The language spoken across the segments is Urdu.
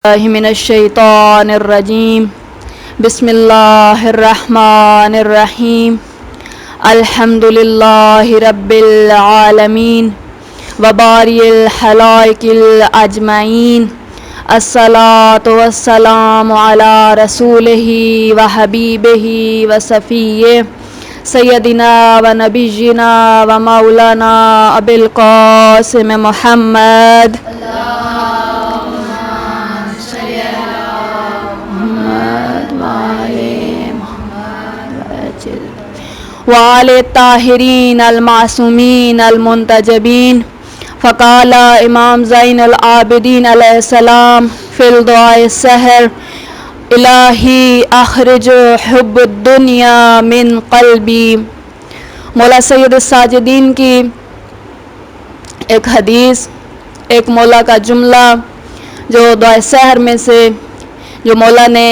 من الشیطان الرجیم بسم اللہ الرحمن الرحیم الحمد للہ رب العالمین وباری الخلائق الاجمعین الصلاۃ والسلام علی رسولہ وحبیبہ وصفیہ سیدنا و نبینا و مولانا ابی القاسم محمد وآل الطاہرین المعصومین المنتجبین فقال امام زین العابدین علیہ السلام فی الدعاء السحر الہی اخرج حب الدنیا من قلبی۔ مولا سید الساجدین کی ایک حدیث، ایک مولا کا جملہ جو دعائے سحر میں سے جو مولا نے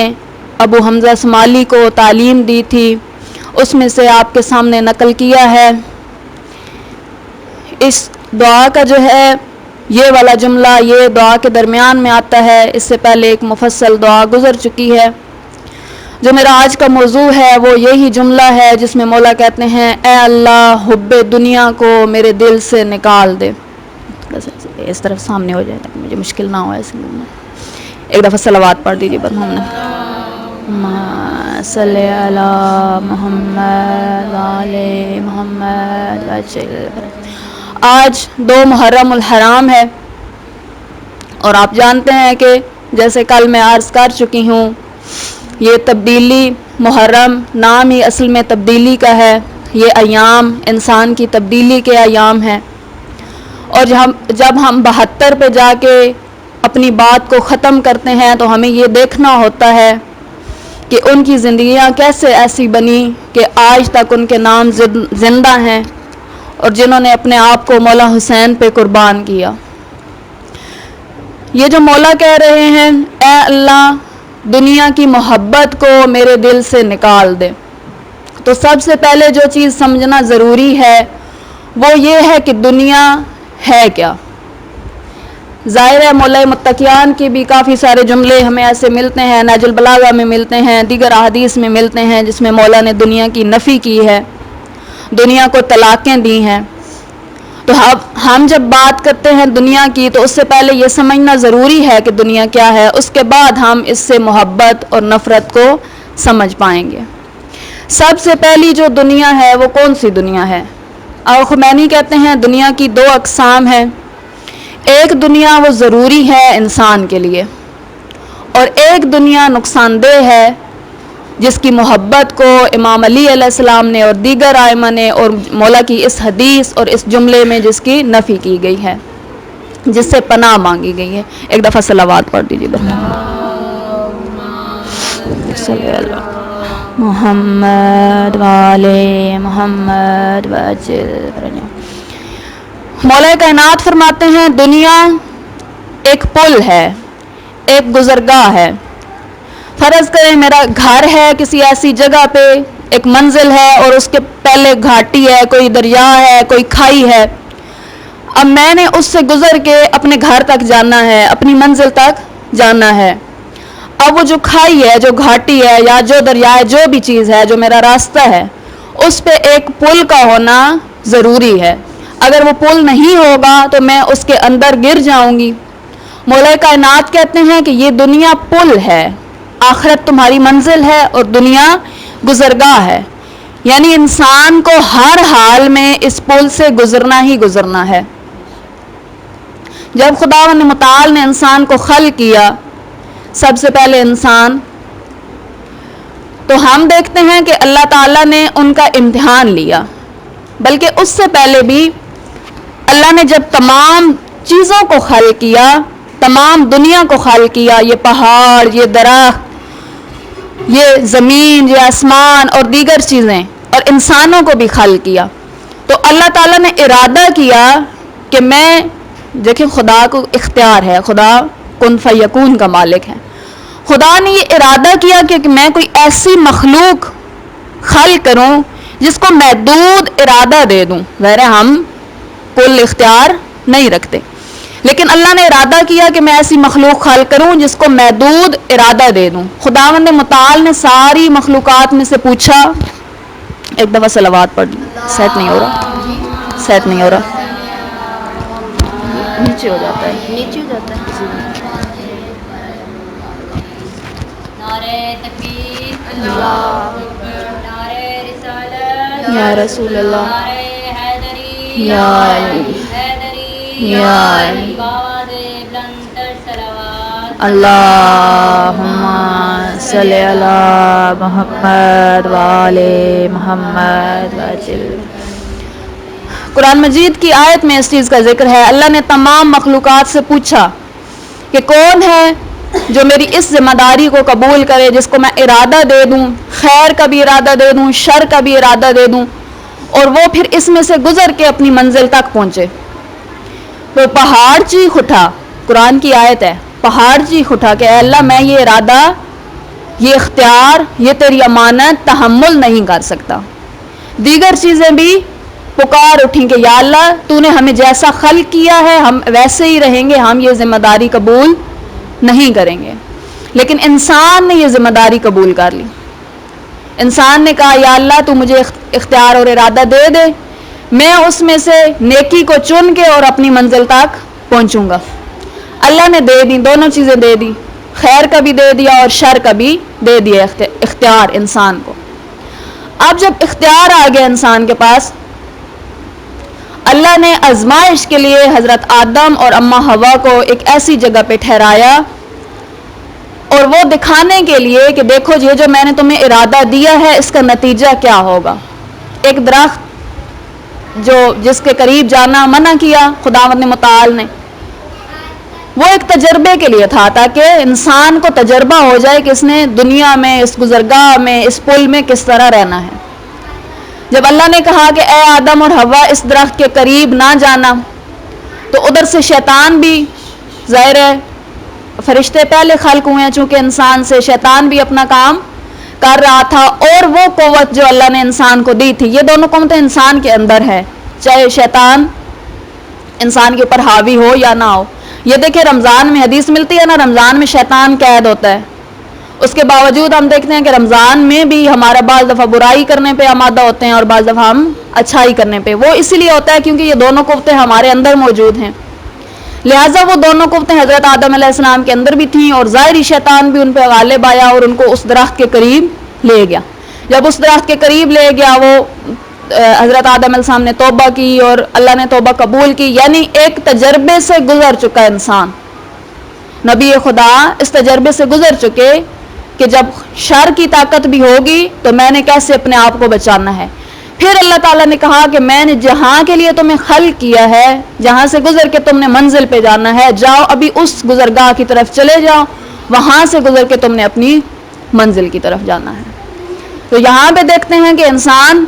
ابو حمزہ اسماعیلی کو تعلیم دی تھی اس میں سے آپ کے سامنے نقل کیا ہے۔ اس دعا کا جو ہے یہ والا جملہ یہ دعا کے درمیان میں آتا ہے، اس سے پہلے ایک مفصل دعا گزر چکی ہے۔ جو میرا آج کا موضوع ہے وہ یہی جملہ ہے جس میں مولا کہتے ہیں اے اللہ حب دنیا کو میرے دل سے نکال دے۔ اس طرف سامنے ہو جائے تاکہ مجھے مشکل نہ ہو ایسے میں ایک دفعہ صلوات پڑھ دیجیے برہم نے صلی علی محمد علی محمد۔ آج 2 محرم الحرام ہے اور آپ جانتے ہیں کہ جیسے کل میں عرض کر چکی ہوں یہ تبدیلی محرم نام ہی اصل میں تبدیلی کا ہے۔ یہ ایام انسان کی تبدیلی کے ایام ہیں اور جب ہم 72 پہ جا کے اپنی بات کو ختم کرتے ہیں تو ہمیں یہ دیکھنا ہوتا ہے کہ ان کی زندگیاں کیسے ایسی بنی کہ آج تک ان کے نام زندہ ہیں اور جنہوں نے اپنے آپ کو مولا حسین پہ قربان کیا۔ یہ جو مولا کہہ رہے ہیں اے اللہ دنیا کی محبت کو میرے دل سے نکال دے، تو سب سے پہلے جو چیز سمجھنا ضروری ہے وہ یہ ہے کہ دنیا ہے کیا۔ ظاہر ہے مولا متقیان کی بھی کافی سارے جملے ہمیں ایسے ملتے ہیں، نہج البلاغہ میں ملتے ہیں، دیگر احادیث میں ملتے ہیں جس میں مولا نے دنیا کی نفی کی ہے، دنیا کو طلاقیں دی ہیں۔ تو ہم جب بات کرتے ہیں دنیا کی تو اس سے پہلے یہ سمجھنا ضروری ہے کہ دنیا کیا ہے، اس کے بعد ہم اس سے محبت اور نفرت کو سمجھ پائیں گے۔ سب سے پہلی جو دنیا ہے وہ کون سی دنیا ہے؟ خمینی کہتے ہیں دنیا کی 2 اقسام ہیں۔ ایک دنیا وہ ضروری ہے انسان کے لیے اور ایک دنیا نقصان دہ ہے جس کی محبت کو امام علی علیہ السلام نے اور دیگر ائمہ نے اور مولا کی اس حدیث اور اس جملے میں جس کی نفی کی گئی ہے، جس سے پناہ مانگی گئی ہے۔ ایک دفعہ صلوات پڑھ دیجیے صلی اللہ محمد والے محمد وجل۔ مولا کائنات فرماتے ہیں دنیا ایک پل ہے، ایک گزرگاہ ہے۔ فرض کریں میرا گھر ہے کسی ایسی جگہ پہ، ایک منزل ہے اور اس کے پہلے گھاٹی ہے، کوئی دریا ہے، کوئی کھائی ہے۔ اب میں نے اس سے گزر کے اپنے گھر تک جانا ہے، اپنی منزل تک جانا ہے۔ اب وہ جو کھائی ہے، جو گھاٹی ہے یا جو دریا ہے، جو بھی چیز ہے جو میرا راستہ ہے، اس پہ ایک پل کا ہونا ضروری ہے۔ اگر وہ پل نہیں ہوگا تو میں اس کے اندر گر جاؤں گی۔ مولا کائنات کہتے ہیں کہ یہ دنیا پل ہے، آخرت تمہاری منزل ہے اور دنیا گزرگاہ ہے، یعنی انسان کو ہر حال میں اس پل سے گزرنا ہی گزرنا ہے۔ جب خداوند متعال نے انسان کو خلق کیا، سب سے پہلے انسان، تو ہم دیکھتے ہیں کہ اللہ تعالیٰ نے ان کا امتحان لیا، بلکہ اس سے پہلے بھی اللہ نے جب تمام چیزوں کو خلق کیا، تمام دنیا کو خلق کیا، یہ پہاڑ، یہ درخت، یہ زمین، یہ آسمان اور دیگر چیزیں اور انسانوں کو بھی خلق کیا، تو اللہ تعالیٰ نے ارادہ کیا کہ میں دیکھیں خدا کو اختیار ہے، خدا کن فیکون کا مالک ہے۔ خدا نے یہ ارادہ کیا کہ میں کوئی ایسی مخلوق خلق کروں جس کو محدود ارادہ دے دوں۔ ظاہر ہے ہم کل اختیار نہیں رکھتے، لیکن اللہ نے ارادہ کیا کہ میں ایسی مخلوق خلق کروں جس کو محدود ارادہ دے دوں. خداوند متعال نے ساری مخلوقات میں سے پوچھا. ایک دفعہ صلوات پڑھ لیں. سیٹ نہیں ہو رہا, سیٹ نہیں ہو رہا, نیچے ہو جاتا ہے, نیچے ہو جاتا ہے. نعرہ تکبیر, اللہ اکبر, نعرہ رسالت, یا رسول اللہ, نعرہ حیدری, یا علی, حیدری, یا علی, باواز بلند تر صلوات. اللہم صلی علی محمد وآل محمد وجل. قرآن مجید کی آیت میں اس چیز کا ذکر ہے. اللہ نے تمام مخلوقات سے پوچھا کہ کون ہے جو میری اس ذمہ داری کو قبول کرے جس کو میں ارادہ دے دوں, خیر کا بھی ارادہ دے دوں, شر کا بھی ارادہ دے دوں, اور وہ پھر اس میں سے گزر کے اپنی منزل تک پہنچے. تو پہاڑ چیخ اٹھا, قرآن کی آیت ہے, پہاڑ چیخ اٹھا کہ اے اللہ میں یہ ارادہ, یہ اختیار, یہ تیری امانت تحمل نہیں کر سکتا. دیگر چیزیں بھی پکار اٹھیں کہ یا اللہ تو نے ہمیں جیسا خلق کیا ہے ہم ویسے ہی رہیں گے, ہم یہ ذمہ داری قبول نہیں کریں گے. لیکن انسان نے یہ ذمہ داری قبول کر لی. انسان نے کہا یا اللہ تو مجھے اختیار اور ارادہ دے دے, میں اس میں سے نیکی کو چن کے اور اپنی منزل تک پہنچوں گا. اللہ نے دے دی, دونوں چیزیں دے دی, خیر کا بھی دے دیا اور شر کا بھی دے دیا اختیار انسان کو. اب جب اختیار آ گیا انسان کے پاس, اللہ نے آزمائش کے لیے حضرت آدم اور اماں حوا کو ایک ایسی جگہ پہ ٹھہرایا, اور وہ دکھانے کے لیے کہ دیکھو یہ جو میں نے تمہیں ارادہ دیا ہے اس کا نتیجہ کیا ہوگا. ایک درخت جس کے قریب جانا منع کیا خداوند متعال نے, وہ ایک تجربے کے لیے تھا تاکہ انسان کو تجربہ ہو جائے کہ اس نے دنیا میں, اس گزرگاہ میں, اس پل میں کس طرح رہنا ہے. جب اللہ نے کہا کہ اے آدم اور حوا اس درخت کے قریب نہ جانا, تو ادھر سے شیطان بھی, ظاہر ہے فرشتے پہلے خلق ہوئے ہیں چونکہ انسان سے, شیطان بھی اپنا کام کر رہا تھا. اور وہ قوت جو اللہ نے انسان کو دی تھی, یہ دونوں قوتیں انسان کے اندر ہے, چاہے شیطان انسان کے اوپر حاوی ہو یا نہ ہو. یہ دیکھیں رمضان میں حدیث ملتی ہے نا, رمضان میں شیطان قید ہوتا ہے, اس کے باوجود ہم دیکھتے ہیں کہ رمضان میں بھی ہمارا بعض دفعہ برائی کرنے پہ آمادہ ہوتے ہیں اور بعض دفعہ ہم اچھائی کرنے پہ. وہ اسی لیے ہوتا ہے کیونکہ یہ دونوں قوتیں ہمارے اندر موجود ہیں, لہٰذا وہ دونوں قوتیں حضرت آدم علیہ السلام کے اندر بھی تھیں, اور ظاہری شیطان بھی ان پہ غالب آیا اور ان کو اس درخت کے قریب لے گیا. جب اس درخت کے قریب لے گیا, وہ حضرت آدم علیہ السلام نے توبہ کی اور اللہ نے توبہ قبول کی. یعنی ایک تجربے سے گزر چکا انسان, نبی خدا اس تجربے سے گزر چکے کہ جب شر کی طاقت بھی ہوگی تو میں نے کیسے اپنے آپ کو بچانا ہے. پھر اللہ تعالیٰ نے کہا کہ میں نے جہاں کے لیے تمہیں خلق کیا ہے, جہاں سے گزر کے تم نے منزل پہ جانا ہے, جاؤ ابھی اس گزرگاہ کی طرف چلے جاؤ, وہاں سے گزر کے تم نے اپنی منزل کی طرف جانا ہے. تو یہاں پہ دیکھتے ہیں کہ انسان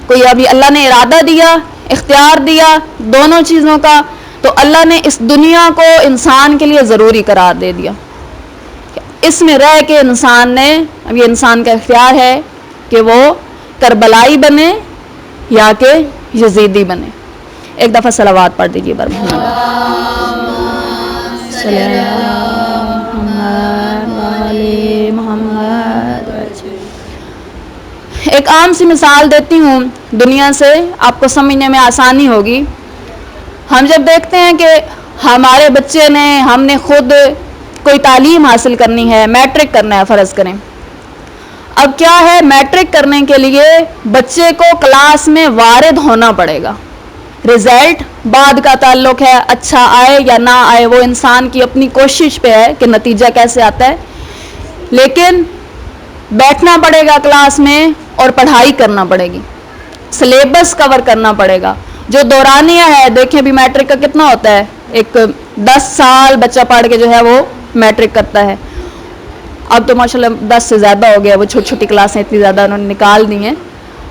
کو ابھی اللہ نے ارادہ دیا, اختیار دیا دونوں چیزوں کا, تو اللہ نے اس دنیا کو انسان کے لیے ضروری قرار دے دیا. اس میں رہ کے انسان نے, اب یہ انسان کا اختیار ہے کہ وہ کربلائی بنے یا کہ یزیدی بنے. ایک دفعہ صلوات پڑھ دیجیے بر محمد. ایک عام سی مثال دیتی ہوں دنیا سے, آپ کو سمجھنے میں آسانی ہوگی. ہم جب دیکھتے ہیں کہ ہمارے بچے نے, ہم نے خود کوئی تعلیم حاصل کرنی ہے, میٹرک کرنا ہے فرض کریں. اب کیا ہے, میٹرک کرنے کے لیے بچے کو کلاس میں وارد ہونا پڑے گا. رزلٹ بعد کا تعلق ہے, اچھا آئے یا نہ آئے وہ انسان کی اپنی کوشش پہ ہے کہ نتیجہ کیسے آتا ہے. لیکن بیٹھنا پڑے گا کلاس میں اور پڑھائی کرنا پڑے گی, سلیبس کور کرنا پڑے گا. جو دورانیہ ہے, دیکھیں بھی میٹرک کا کتنا ہوتا ہے, ایک 10 سال بچہ پڑھ کے جو ہے وہ میٹرک کرتا ہے. اب تو ماشاءاللہ 10 سے زیادہ ہو گیا, وہ چھوٹی چھوٹی کلاسیں اتنی زیادہ انہوں نے نکال دی ہیں.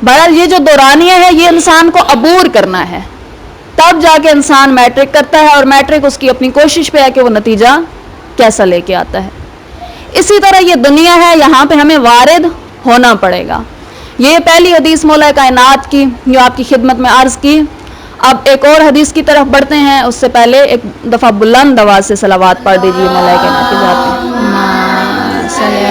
بہرحال یہ جو دورانیہ ہے یہ انسان کو عبور کرنا ہے, تب جا کے انسان میٹرک کرتا ہے, اور میٹرک اس کی اپنی کوشش پہ ہے کہ وہ نتیجہ کیسا لے کے آتا ہے. اسی طرح یہ دنیا ہے, یہاں پہ ہمیں وارد ہونا پڑے گا. یہ پہلی حدیث مولا کائنات کی جو آپ کی خدمت میں عرض کی. اب ایک اور حدیث کی طرف بڑھتے ہیں، اس سے پہلے ایک دفعہ بلند آواز سے صلوات پڑھ دیجیے ملائکہ ناطق جاتے ہیں۔ صلی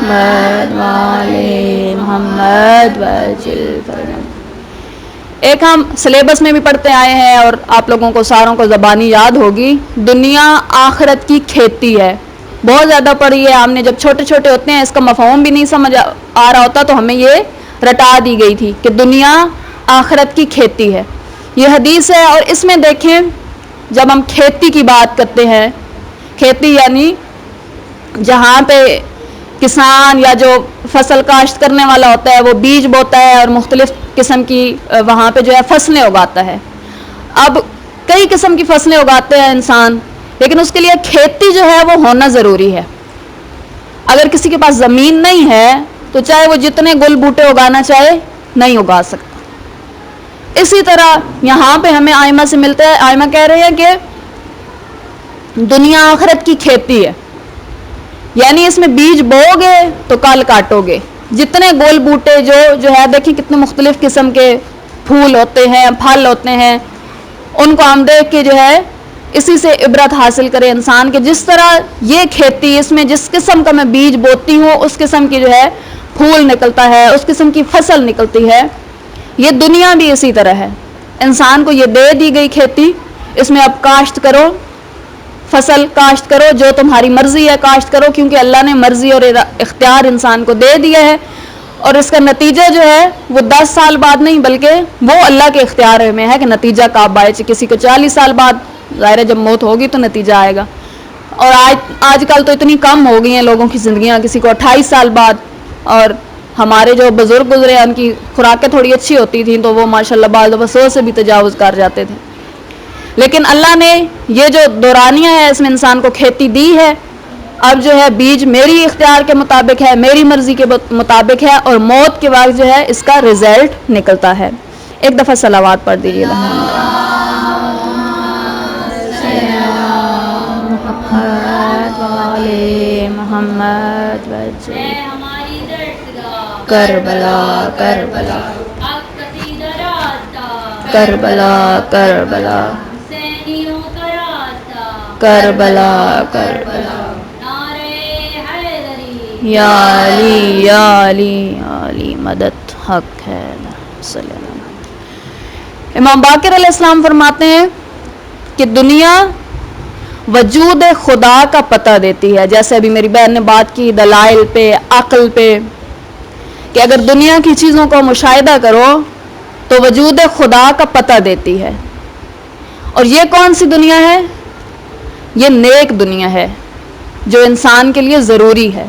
محمد وعلی محمد وجل فرمان۔ ایک ہم سلیبس میں بھی پڑھتے آئے ہیں اور آپ لوگوں کو ساروں کو زبانی یاد ہوگی، دنیا آخرت کی کھیتی ہے، بہت زیادہ پڑھی ہے ہم نے، جب چھوٹے چھوٹے ہوتے ہیں اس کا مفہوم بھی نہیں سمجھ آ رہا ہوتا تو ہمیں یہ رٹا دی گئی تھی کہ دنیا آخرت کی کھیتی ہے، یہ حدیث ہے۔ اور اس میں دیکھیں جب ہم کھیتی کی بات کرتے ہیں، کھیتی یعنی جہاں پہ کسان یا جو فصل کاشت کرنے والا ہوتا ہے وہ بیج بوتا ہے اور مختلف قسم کی وہاں پہ جو ہے فصلیں اگاتا ہے۔ اب کئی قسم کی فصلیں اگاتے ہیں انسان، لیکن اس کے لیے کھیتی جو ہے وہ ہونا ضروری ہے۔ اگر کسی کے پاس زمین نہیں ہے تو چاہے وہ جتنے گل بوٹے اگانا چاہے نہیں اگا سکتا۔ اسی طرح یہاں پہ ہمیں آئمہ سے ملتا ہے، آئمہ کہہ رہے ہیں کہ دنیا آخرت کی کھیتی ہے، یعنی اس میں بیج بو گے تو کل کاٹو گے۔ جتنے گول بوٹے جو ہے دیکھیں کتنے مختلف قسم کے پھول ہوتے ہیں، پھل ہوتے ہیں، ان کو ہم دیکھ کے جو ہے اسی سے عبرت حاصل کرے انسان کہ جس طرح یہ کھیتی، اس میں جس قسم کا میں بیج بوتی ہوں اس قسم کی جو ہے پھول نکلتا ہے، اس قسم کی فصل نکلتی ہے۔ یہ دنیا بھی اسی طرح ہے، انسان کو یہ دے دی گئی کھیتی، اس میں اب کاشت کرو، فصل کاشت کرو، جو تمہاری مرضی ہے کاشت کرو، کیونکہ اللہ نے مرضی اور اختیار انسان کو دے دیا ہے، اور اس کا نتیجہ جو ہے وہ 10 سال بعد نہیں بلکہ وہ اللہ کے اختیار میں ہے کہ نتیجہ کب آئے، کسی کو 40 سال بعد، ظاہر ہے جب موت ہوگی تو نتیجہ آئے گا، اور آج کل تو اتنی کم ہو گئی ہیں لوگوں کی زندگیاں، کسی کو 28 سال بعد، اور ہمارے جو بزرگ گزرے ان کی خوراکیں تھوڑی اچھی ہوتی تھیں تو وہ ماشاءاللہ بعض دفعہ 100 سے بھی تجاوز کر جاتے تھے۔ لیکن اللہ نے یہ جو دورانیہ ہے اس میں انسان کو کھیتی دی ہے، اب جو ہے بیج میری اختیار کے مطابق ہے، میری مرضی کے مطابق ہے، اور موت کے وقت جو ہے اس کا رزلٹ نکلتا ہے۔ ایک دفعہ صلوات پڑھ دیجیے محمد اے ہماری درسگاہ کربلا کربلا اقصی راستہ کربلا کربلا حسینیوں کا راستہ کربلا کربلا نعرے حیدری یا علی یا علی یا علی مدد حق ہے صلی اللہ علیہ وسلم۔ امام باقر علیہ السلام فرماتے ہیں کہ دنیا وجود خدا کا پتہ دیتی ہے، جیسے ابھی میری بہن نے بات کی دلائل پہ، عقل پہ، کہ اگر دنیا کی چیزوں کو مشاہدہ کرو تو وجود خدا کا پتہ دیتی ہے۔ اور یہ کون سی دنیا ہے؟ یہ نیک دنیا ہے جو انسان کے لیے ضروری ہے۔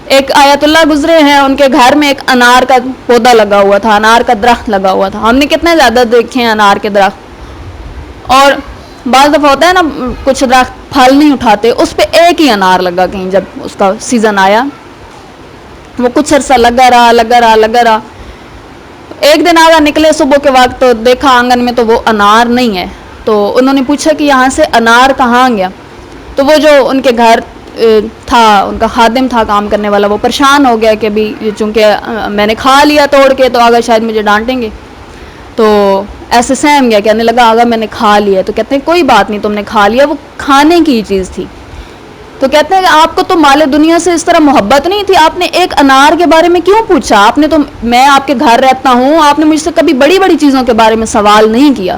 ایک آیت اللہ گزرے ہیں، ان کے گھر میں ایک انار کا پودا لگا ہوا تھا، انار کا درخت لگا ہوا تھا۔ ہم نے کتنے زیادہ دیکھے ہیں انار کے درخت، اور بعض دفعہ ہوتا ہے نا کچھ درخت پھل نہیں اٹھاتے، اس پہ ایک ہی انار لگا، کہیں جب اس کا سیزن آیا وہ کچھ عرصہ لگا رہا۔ ایک دن آگا نکلے صبح کے وقت تو دیکھا آنگن میں تو وہ انار نہیں ہے، تو انہوں نے پوچھا کہ یہاں سے انار کہاں گیا؟ تو وہ جو ان کے گھر تھا، ان کا خادم تھا کام کرنے والا، وہ پریشان ہو گیا کہ ابھی چونکہ میں نے کھا لیا توڑ کے تو آگا شاید مجھے ڈانٹیں گے، تو ایسے سہم گیا، کہنے لگا آگا میں نے کھا لیا۔ تو کہتے ہیں کوئی بات نہیں، تم نے کھا لیا، وہ کھانے کی چیز تھی۔ تو کہتے ہیں کہ آپ کو تو مال دنیا سے اس طرح محبت نہیں تھی، آپ نے ایک انار کے بارے میں کیوں پوچھا؟ آپ نے تو، میں آپ کے گھر رہتا ہوں، آپ نے مجھ سے کبھی بڑی بڑی چیزوں کے بارے میں سوال نہیں کیا،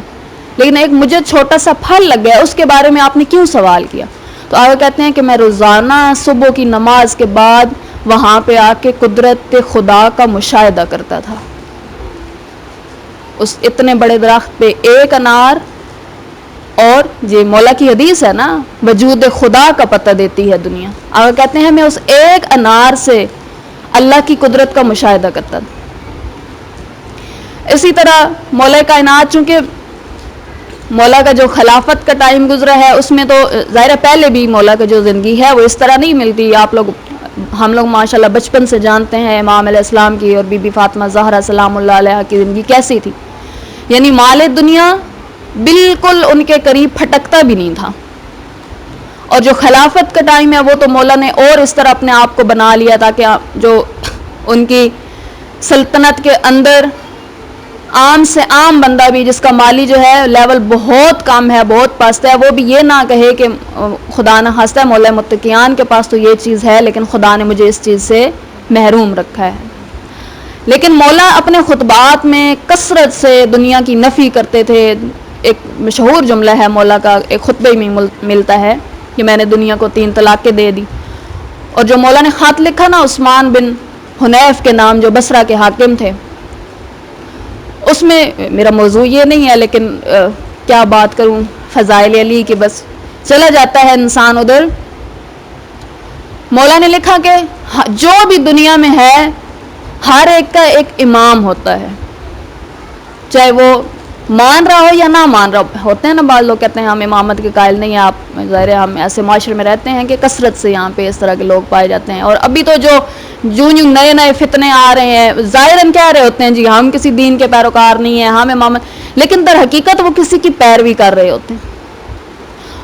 لیکن ایک مجھے چھوٹا سا پھل لگ گیا اس کے بارے میں آپ نے کیوں سوال کیا؟ تو آگے کہتے ہیں کہ میں روزانہ صبح کی نماز کے بعد وہاں پہ آ کے قدرت خدا کا مشاہدہ کرتا تھا۔ اس اتنے بڑے درخت پہ ایک انار، اور یہ مولا کی حدیث ہے نا، وجود خدا کا پتہ دیتی ہے دنیا۔ آگے کہتے ہیں میں اس ایک انار سے اللہ کی قدرت کا مشاہدہ کرتا تھا۔ اسی طرح مولا کائنات، چونکہ مولا کا جو خلافت کا ٹائم گزرا ہے اس میں تو ظاہر پہلے بھی مولا کا جو زندگی ہے وہ اس طرح نہیں ملتی، ہم لوگ ماشاءاللہ بچپن سے جانتے ہیں امام علیہ السلام کی اور بی بی فاطمہ زہرا سلام اللہ علیہ کی زندگی کیسی تھی، یعنی مال دنیا بالکل ان کے قریب پھٹکتا بھی نہیں تھا۔ اور جو خلافت کا ٹائم ہے وہ تو مولا نے اور اس طرح اپنے آپ کو بنا لیا تاکہ جو ان کی سلطنت کے اندر عام سے عام بندہ بھی جس کا مالی جو ہے لیول بہت کم ہے، بہت پست ہے، وہ بھی یہ نہ کہے کہ خدا نہ خواستہ مولا متقیان کے پاس تو یہ چیز ہے لیکن خدا نے مجھے اس چیز سے محروم رکھا ہے۔ لیکن مولا اپنے خطبات میں کثرت سے دنیا کی نفی کرتے تھے۔ ایک مشہور جملہ ہے مولا کا، ایک خطبے میں ملتا ہے کہ میں نے دنیا کو 3 طلاقیں دے دی۔ اور جو مولا نے خط لکھا نا عثمان بن حنیف کے نام، جو بصرہ کے حاکم تھے، اس میں میرا موضوع یہ نہیں ہے لیکن کیا بات کروں فضائل علی کی، بس چلا جاتا ہے انسان ادھر۔ مولا نے لکھا کہ جو بھی دنیا میں ہے ہر ایک کا ایک امام ہوتا ہے، چاہے وہ مان رہا ہو یا نہ مان رہا ہو۔ ہوتے ہیں نا بعض لوگ کہتے ہیں ہم امامت کے قائل نہیں ہیں، آپ ظاہر ہے ہم ایسے معاشرے میں رہتے ہیں کہ کثرت سے یہاں پہ اس طرح کے لوگ پائے جاتے ہیں۔ اور ابھی تو جو نئے نئے فتنے آ رہے ہیں، ظاہراً کہہ رہے ہوتے ہیں جی ہم کسی دین کے پیروکار نہیں ہیں، ہم امامت، لیکن در حقیقت وہ کسی کی پیروی کر رہے ہوتے ہیں۔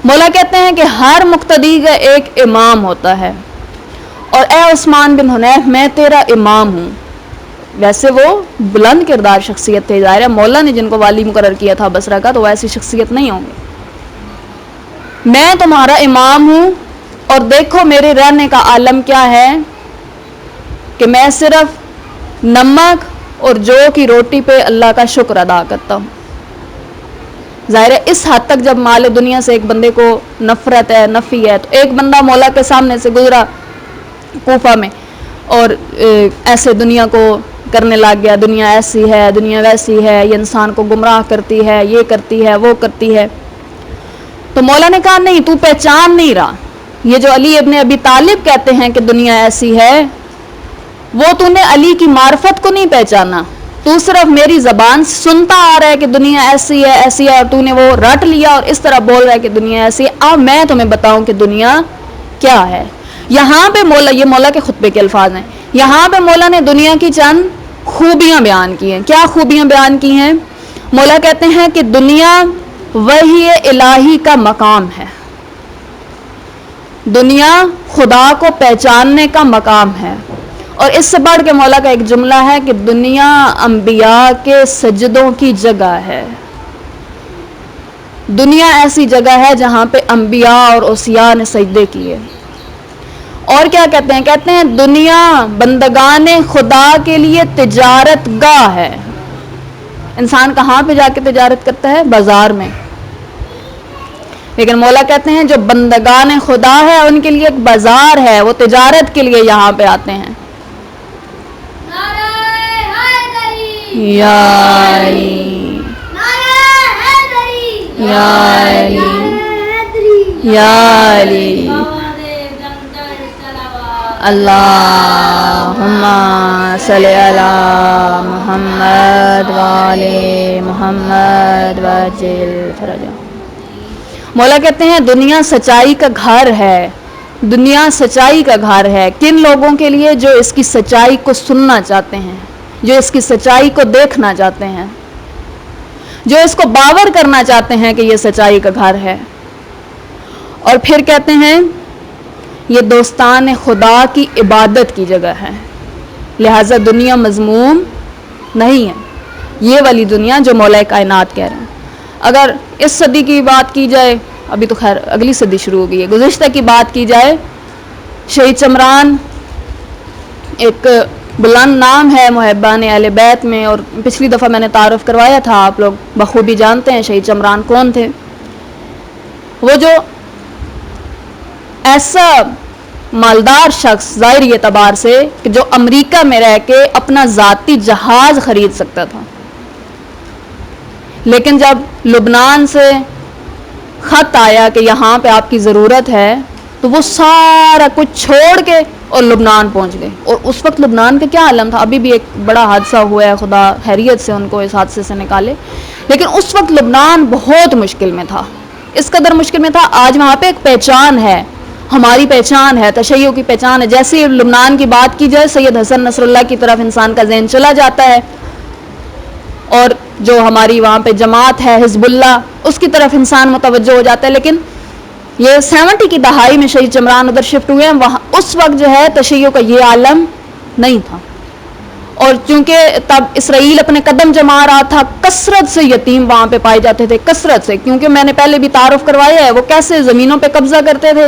مولا کہتے ہیں کہ ہر مقتدی کا ایک امام ہوتا ہے، اور اے عثمان بن حنیف میں تیرا امام ہوں۔ ویسے وہ بلند کردار شخصیت تھے، ظاہر ہے مولا نے جن کو والی مقرر کیا تھا بصرہ کا تو وہ ایسی شخصیت نہیں ہوں گے۔ میں تمہارا امام ہوں، اور دیکھو میرے رہنے کا عالم کیا ہے کہ میں صرف نمک اور جو کی روٹی پہ اللہ کا شکر ادا کرتا ہوں۔ ظاہر ہے اس حد تک جب مال دنیا سے ایک بندے کو نفرت ہے، نفی ہے، تو ایک بندہ مولا کے سامنے سے گزرا کوفہ میں اور ایسے دنیا کو کرنے لگ گیا، دنیا ایسی ہے، دنیا ویسی ہے، یہ انسان کو گمراہ کرتی ہے، یہ کرتی ہے، وہ کرتی ہے۔ تو مولا نے کہا نہیں، تو پہچان نہیں رہا، یہ جو علی ابن ابی طالب کہتے ہیں کہ دنیا ایسی ہے، وہ تو نے علی کی معرفت کو نہیں پہچانا، تو صرف میری زبان سے سنتا آ رہا ہے کہ دنیا ایسی ہے ایسی ہے، اور تو نے وہ رٹ لیا اور اس طرح بول رہا ہے کہ دنیا ایسی ہے۔ اب میں تمہیں بتاؤں کہ دنیا کیا ہے۔ یہاں پہ مولا، یہ مولا کے خطبے کے الفاظ ہیں، یہاں پہ مولا نے دنیا کی چند خوبیاں بیان کی ہیں۔ کیا خوبیاں بیان کی ہیں؟ مولا کہتے ہیں کہ دنیا وحی الہی کا مقام ہے، دنیا خدا کو پہچاننے کا مقام ہے، اور اس سے بڑھ کے مولا کا ایک جملہ ہے کہ دنیا انبیاء کے سجدوں کی جگہ ہے۔ دنیا ایسی جگہ ہے جہاں پہ انبیاء اور اوصیاء نے سجدے کیے۔ اور کیا کہتے ہیں؟ کہتے ہیں دنیا بندگان خدا کے لیے تجارت گاہ ہے۔ انسان کہاں پہ جا کے تجارت کرتا ہے؟ بازار میں۔ لیکن مولا کہتے ہیں جو بندگان خدا ہے ان کے لیے ایک بازار ہے، وہ تجارت کے لیے یہاں پہ آتے ہیں۔ یا علی یا علی یا علی اللہم صلی علی محمد وآل محمد وعجل فرجہ۔ مولا کہتے ہیں دنیا سچائی کا گھر ہے، دنیا سچائی کا گھر ہے۔ کن لوگوں کے لیے؟ جو اس کی سچائی کو سننا چاہتے ہیں، جو اس کی سچائی کو دیکھنا چاہتے ہیں، جو اس کو باور کرنا چاہتے ہیں کہ یہ سچائی کا گھر ہے۔ اور پھر کہتے ہیں یہ دوستان خدا کی عبادت کی جگہ ہے، لہٰذا دنیا مذموم نہیں ہے۔ یہ والی دنیا جو مولا کائنات کہہ رہے ہیں۔ اگر اس صدی کی بات کی جائے، ابھی تو خیر اگلی صدی شروع ہو گئی ہے، گزشتہ کی بات کی جائے، شہید چمران ایک بلند نام ہے محبان اہل بیت میں، اور پچھلی دفعہ میں نے تعارف کروایا تھا، آپ لوگ بخوبی جانتے ہیں شہید چمران کون تھے۔ وہ جو ایسا مالدار شخص ظاہری اعتبار سے کہ جو امریکہ میں رہ کے اپنا ذاتی جہاز خرید سکتا تھا، لیکن جب لبنان سے خط آیا کہ یہاں پہ آپ کی ضرورت ہے تو وہ سارا کچھ چھوڑ کے اور لبنان پہنچ گئے۔ اور اس وقت لبنان کا کیا عالم تھا، ابھی بھی ایک بڑا حادثہ ہوا ہے، خدا خیریت سے ان کو اس حادثے سے نکالے، لیکن اس وقت لبنان بہت مشکل میں تھا، اس قدر مشکل میں تھا۔ آج وہاں پہ ایک پہچان ہے، ہماری پہچان ہے، تشیع کی پہچان ہے۔ جیسے ہی لبنان کی بات کی جائے سید حسن نصر اللہ کی طرف انسان کا ذہن چلا جاتا ہے، اور جو ہماری وہاں پہ جماعت ہے حزب اللہ، اس کی طرف انسان متوجہ ہو جاتا ہے۔ لیکن یہ 70 کی دہائی میں شہید چمران ادھر شفٹ ہوئے ہیں، وہاں اس وقت جو ہے تشیع کا یہ عالم نہیں تھا، اور چونکہ تب اسرائیل اپنے قدم جما رہا تھا، کثرت سے یتیم وہاں پہ پائے جاتے تھے، کثرت سے، کیونکہ میں نے پہلے بھی تعارف کروایا ہے وہ کیسے زمینوں پہ قبضہ کرتے تھے،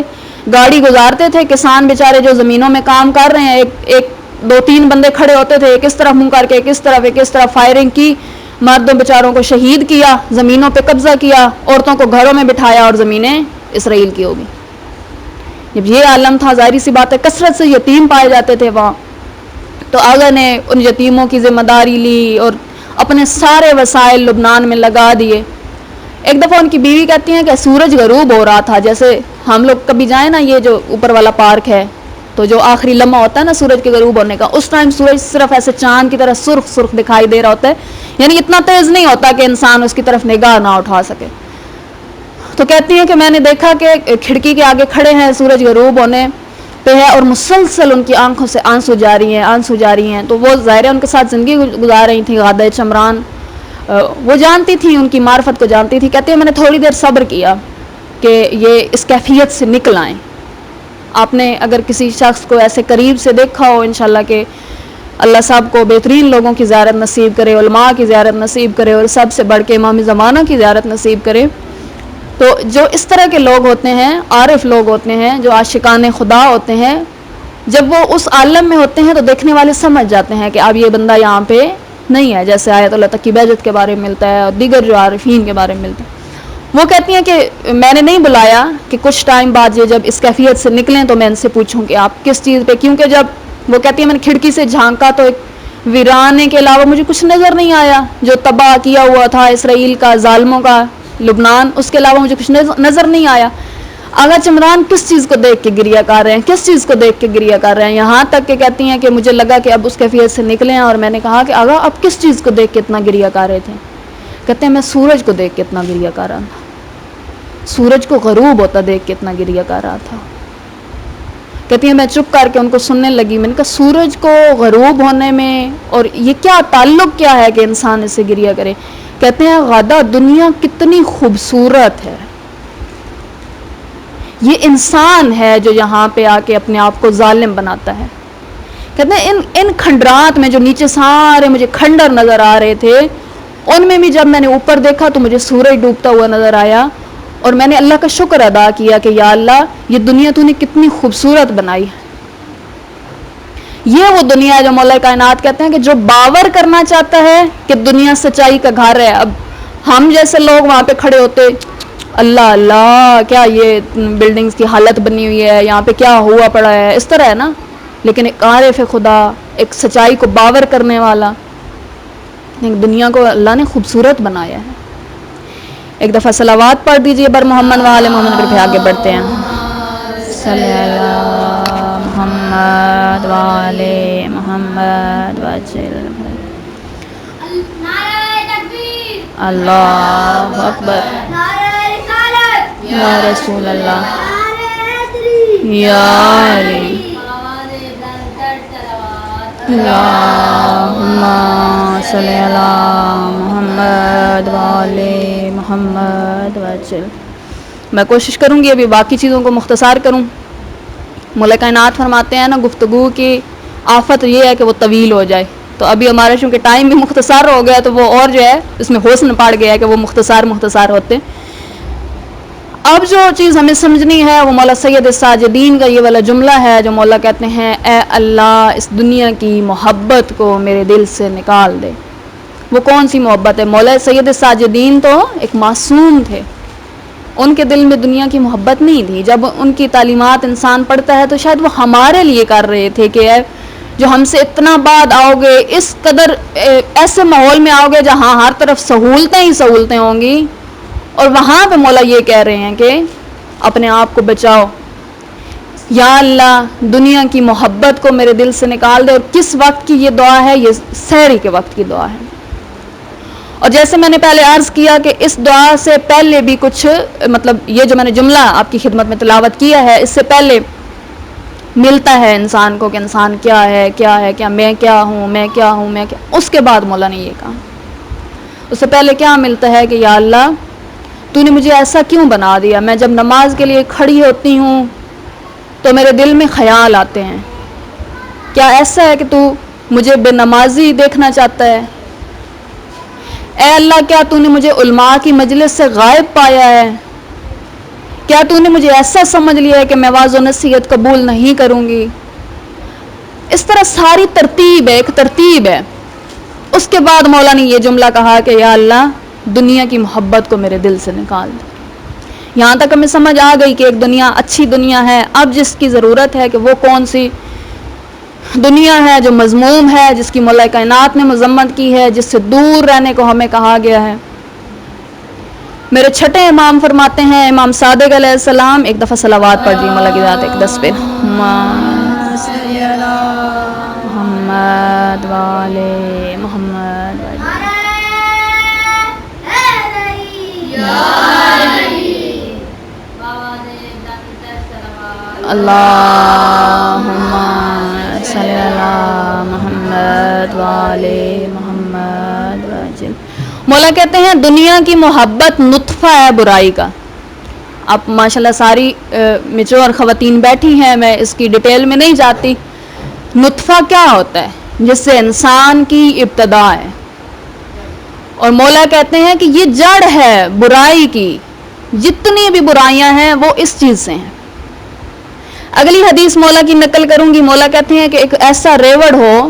گاڑی گزارتے تھے، کسان بیچارے جو زمینوں میں کام کر رہے ہیں، ایک دو تین بندے کھڑے ہوتے تھے، ایک اس طرف منہ کر کے ایک اس طرف فائرنگ کی، مردوں بیچاروں کو شہید کیا، زمینوں پہ قبضہ کیا، عورتوں کو گھروں میں بٹھایا اور زمینیں اسرائیل کی ہوگی۔ جب یہ عالم تھا، ظاہری سی بات ہے کثرت سے یتیم پائے جاتے تھے وہاں، تو آغا نے ان یتیموں کی ذمہ داری لی اور اپنے سارے وسائل لبنان میں لگا دیے۔ ایک دفعہ ان کی بیوی کہتی ہیں کہ سورج غروب ہو رہا تھا، جیسے ہم لوگ کبھی جائیں نا، یہ جو اوپر والا پارک ہے، تو جو آخری لمحہ ہوتا ہے نا سورج کے غروب ہونے کا، اس ٹائم سورج صرف ایسے چاند کی طرح سرخ سرخ دکھائی دے رہا ہوتا ہے، یعنی اتنا تیز نہیں ہوتا کہ انسان اس کی طرف نگاہ نہ اٹھا سکے۔ تو کہتی ہیں کہ میں نے دیکھا کہ کھڑکی کے آگے کھڑے ہیں، سورج غروب ہونے پہ ہے اور مسلسل ان کی آنکھوں سے آنسو جاری ہیں، تو وہ ظاہر ہے ان کے ساتھ زندگی گزار رہی تھیں غادہ چمران، وہ جانتی تھی، ان کی معرفت کو جانتی تھی۔ کہتے ہیں میں نے تھوڑی دیر صبر کیا کہ یہ اس کیفیت سے نکل آئیں۔ آپ نے اگر کسی شخص کو ایسے قریب سے دیکھا ہو، انشاءاللہ کہ اللہ صاحب کو بہترین لوگوں کی زیارت نصیب کرے، علماء کی زیارت نصیب کرے، اور سب سے بڑھ کے امام زمانہ کی زیارت نصیب کرے، تو جو اس طرح کے لوگ ہوتے ہیں، عارف لوگ ہوتے ہیں، جو عاشقان خدا ہوتے ہیں، جب وہ اس عالم میں ہوتے ہیں تو دیکھنے والے سمجھ جاتے ہیں کہ اب یہ بندہ یہاں پہ نہیں ہے، جیسے آیت اللہ تقی بہجت کے بارے میں ملتا ہے اور دیگر جو عارفین کے بارے میں ملتا ہے۔ وہ کہتی ہیں کہ میں نے نہیں بلایا کہ کچھ ٹائم بعد یہ جب اس کیفیت سے نکلیں تو میں ان سے پوچھوں کہ آپ کس چیز پہ، کیونکہ جب وہ کہتی ہیں میں نے کھڑکی سے جھانکا تو ایک ویرانے کے علاوہ مجھے کچھ نظر نہیں آیا، جو تباہ کیا ہوا تھا اسرائیل کا، ظالموں کا لبنان، اس کے علاوہ مجھے کچھ نظر نہیں آیا۔ آغا چمران کس چیز کو دیکھ کے گریہ کر رہے ہیں، کس چیز کو دیکھ کے گریہ کر رہے ہیں، یہاں تک کہ کہتی ہیں کہ مجھے لگا کہ اب اس کیفیت سے نکلے ہیں، اور میں نے کہا کہ آغا اب کس چیز کو دیکھ کے اتنا گریہ کر رہے تھے؟ کہتے ہیں میں سورج کو دیکھ کے اتنا گریہ کر رہا تھا، سورج کو غروب ہوتا دیکھ کے اتنا گریہ کر رہا تھا۔ کہتی ہیں میں چپ کر کے ان کو سننے لگی، میں نے کہا سورج کو غروب ہونے میں اور یہ کیا تعلق کیا ہے کہ انسان اسے گریہ کرے؟ کہتے ہیں غادہ دنیا کتنی خوبصورت ہے، یہ انسان ہے جو یہاں پہ آ کے اپنے آپ کو ظالم بناتا ہے۔ کہتے ہیں ان کھنڈرات میں جو نیچے سارے مجھے کھنڈر نظر آ رہے تھے، ان میں بھی جب میں نے اوپر دیکھا تو مجھے سورج ڈوبتا ہوا نظر آیا، اور میں نے اللہ کا شکر ادا کیا کہ یا اللہ یہ دنیا تو نے کتنی خوبصورت بنائی ہے۔ یہ وہ دنیا ہے جو مولا کائنات کہتے ہیں کہ جو باور کرنا چاہتا ہے کہ دنیا سچائی کا گھر ہے۔ اب ہم جیسے لوگ وہاں پہ کھڑے ہوتے، اللہ اللہ کیا یہ بلڈنگز کی حالت بنی ہوئی ہے، یہاں پہ کیا ہوا پڑا ہے، اس طرح ہے نا۔ لیکن ایک عارف خدا، ایک سچائی کو باور کرنے والا، دنیا کو اللہ نے خوبصورت بنایا ہے۔ ایک دفعہ صلوات پڑھ دیجئے بر محمد وآل محمد، پھر آگے بڑھتے ہیں۔ صلی اللہ محمد وآل محمد وسلم۔ نعرہ تکبیر، اللہ اکبر، نعرہ رسالت، یا رسول اللہ، نعرہ حیدری، یا علی، آواز بلند تر صلوات، اللہم صلی علی محمد وآل محمد وسلم۔ میں کوشش کروں گی ابھی باقی چیزوں کو مختصر کروں۔ مولا کائنات فرماتے ہیں نا، گفتگو کی آفت یہ ہے کہ وہ طویل ہو جائے، تو ابھی ہمارا چونکہ ٹائم بھی مختصر ہو گیا تو وہ اور جو ہے اس میں حسن پڑ گیا ہے کہ وہ مختصر ہوتے ہیں۔ اب جو چیز ہمیں سمجھنی ہے وہ مولا سید ساجدین کا یہ والا جملہ ہے جو مولا کہتے ہیں اے اللہ اس دنیا کی محبت کو میرے دل سے نکال دے۔ وہ کون سی محبت ہے؟ مولا سید ساجدین تو ایک معصوم تھے، ان کے دل میں دنیا کی محبت نہیں تھی۔ جب ان کی تعلیمات انسان پڑھتا ہے تو شاید وہ ہمارے لیے کر رہے تھے کہ جو ہم سے اتنا بعد آؤ گے، اس قدر ایسے ماحول میں آؤ گے جہاں ہر طرف سہولتیں ہی سہولتیں ہوں گی، اور وہاں پہ مولا یہ کہہ رہے ہیں کہ اپنے آپ کو بچاؤ، یا اللہ دنیا کی محبت کو میرے دل سے نکال دے۔ اور کس وقت کی یہ دعا ہے؟ یہ سحری کے وقت کی دعا ہے۔ اور جیسے میں نے پہلے عرض کیا کہ اس دعا سے پہلے بھی کچھ مطلب یہ جو میں نے جملہ آپ کی خدمت میں تلاوت کیا ہے، اس سے پہلے ملتا ہے انسان کو کہ انسان کیا ہے، میں کیا ہوں، میں کیا ہوں، میں کیا۔ اس کے بعد مولا نے یہ کہا، اس سے پہلے کیا ملتا ہے کہ یا اللہ تو نے مجھے ایسا کیوں بنا دیا؟ میں جب نماز کے لیے کھڑی ہوتی ہوں تو میرے دل میں خیال آتے ہیں، کیا ایسا ہے کہ تو مجھے بے نمازی دیکھنا چاہتا ہے؟ اے اللہ کیا تو نے مجھے علماء کی مجلس سے غائب پایا ہے؟ کیا تو نے مجھے ایسا سمجھ لیا ہے کہ میں واعظ و نصیحت قبول نہیں کروں گی؟ اس طرح ساری ترتیب ہے، ایک ترتیب ہے۔ اس کے بعد مولا نے یہ جملہ کہا کہ یا اللہ دنیا کی محبت کو میرے دل سے نکال دے۔ یہاں تک ہمیں سمجھ آ گئی کہ ایک دنیا اچھی دنیا ہے۔ اب جس کی ضرورت ہے کہ وہ کون سی دنیا ہے جو مذموم ہے، جس کی مولا کائنات نے مذمت کی ہے، جس سے دور رہنے کو ہمیں کہا گیا ہے۔ میرے چھٹے امام فرماتے ہیں، امام صادق علیہ السلام، ایک دفعہ صلوات پڑھ لی مولا کی ذات ایک 10 پہ، محمد والے محمد اللہم صلی علی محمد والے محمد وجل۔ مولا کہتے ہیں دنیا کی محبت نطفہ ہے برائی کا۔ اب ماشاءاللہ ساری میچور خواتین بیٹھی ہیں، میں اس کی ڈیٹیل میں نہیں جاتی۔ نطفہ کیا ہوتا ہے؟ جس سے انسان کی ابتدا ہے، اور مولا کہتے ہیں کہ یہ جڑ ہے برائی کی، جتنی بھی برائیاں ہیں وہ اس چیز سے ہیں۔ اگلی حدیث مولا کی نقل کروں گی، مولا کہتے ہیں کہ ایک ایسا ریوڑ ہو،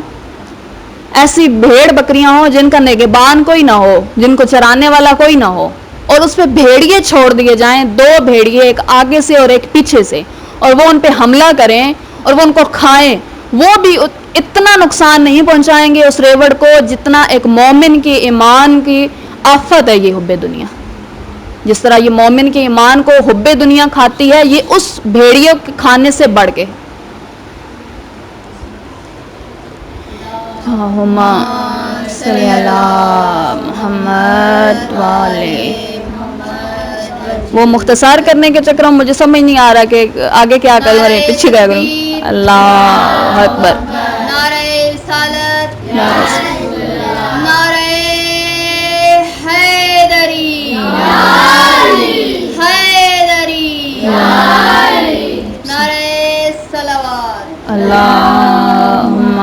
ایسی بھیڑ بکریاں ہوں جن کا نگہبان کوئی نہ ہو، جن کو چرانے والا کوئی نہ ہو، اور اس پہ بھیڑیے چھوڑ دیے جائیں، 2 بھیڑیے، ایک آگے سے اور ایک پیچھے سے، اور وہ ان پہ حملہ کریں اور وہ ان کو کھائیں، وہ بھی اتنا نقصان نہیں پہنچائیں گے اس ریوڑ کو جتنا ایک مومن کے ایمان کی آفت ہے یہ حب دنیا۔ جس طرح یہ مومن کے ایمان کو حب دنیا کھاتی ہے، یہ اس بھیڑیوں کے کھانے سے بڑھ کے۔ اللہم صلی علی محمد والے۔ وہ مختصر کرنے کے چکر میں مجھے سمجھ نہیں آ رہا کہ آگے کیا کروں، ارے پیچھے کیا کروں۔ اللہ اکبر، نعرہ رسالت، نعرہ حیدری، حیدری، نعرہ صلوات۔ اللہم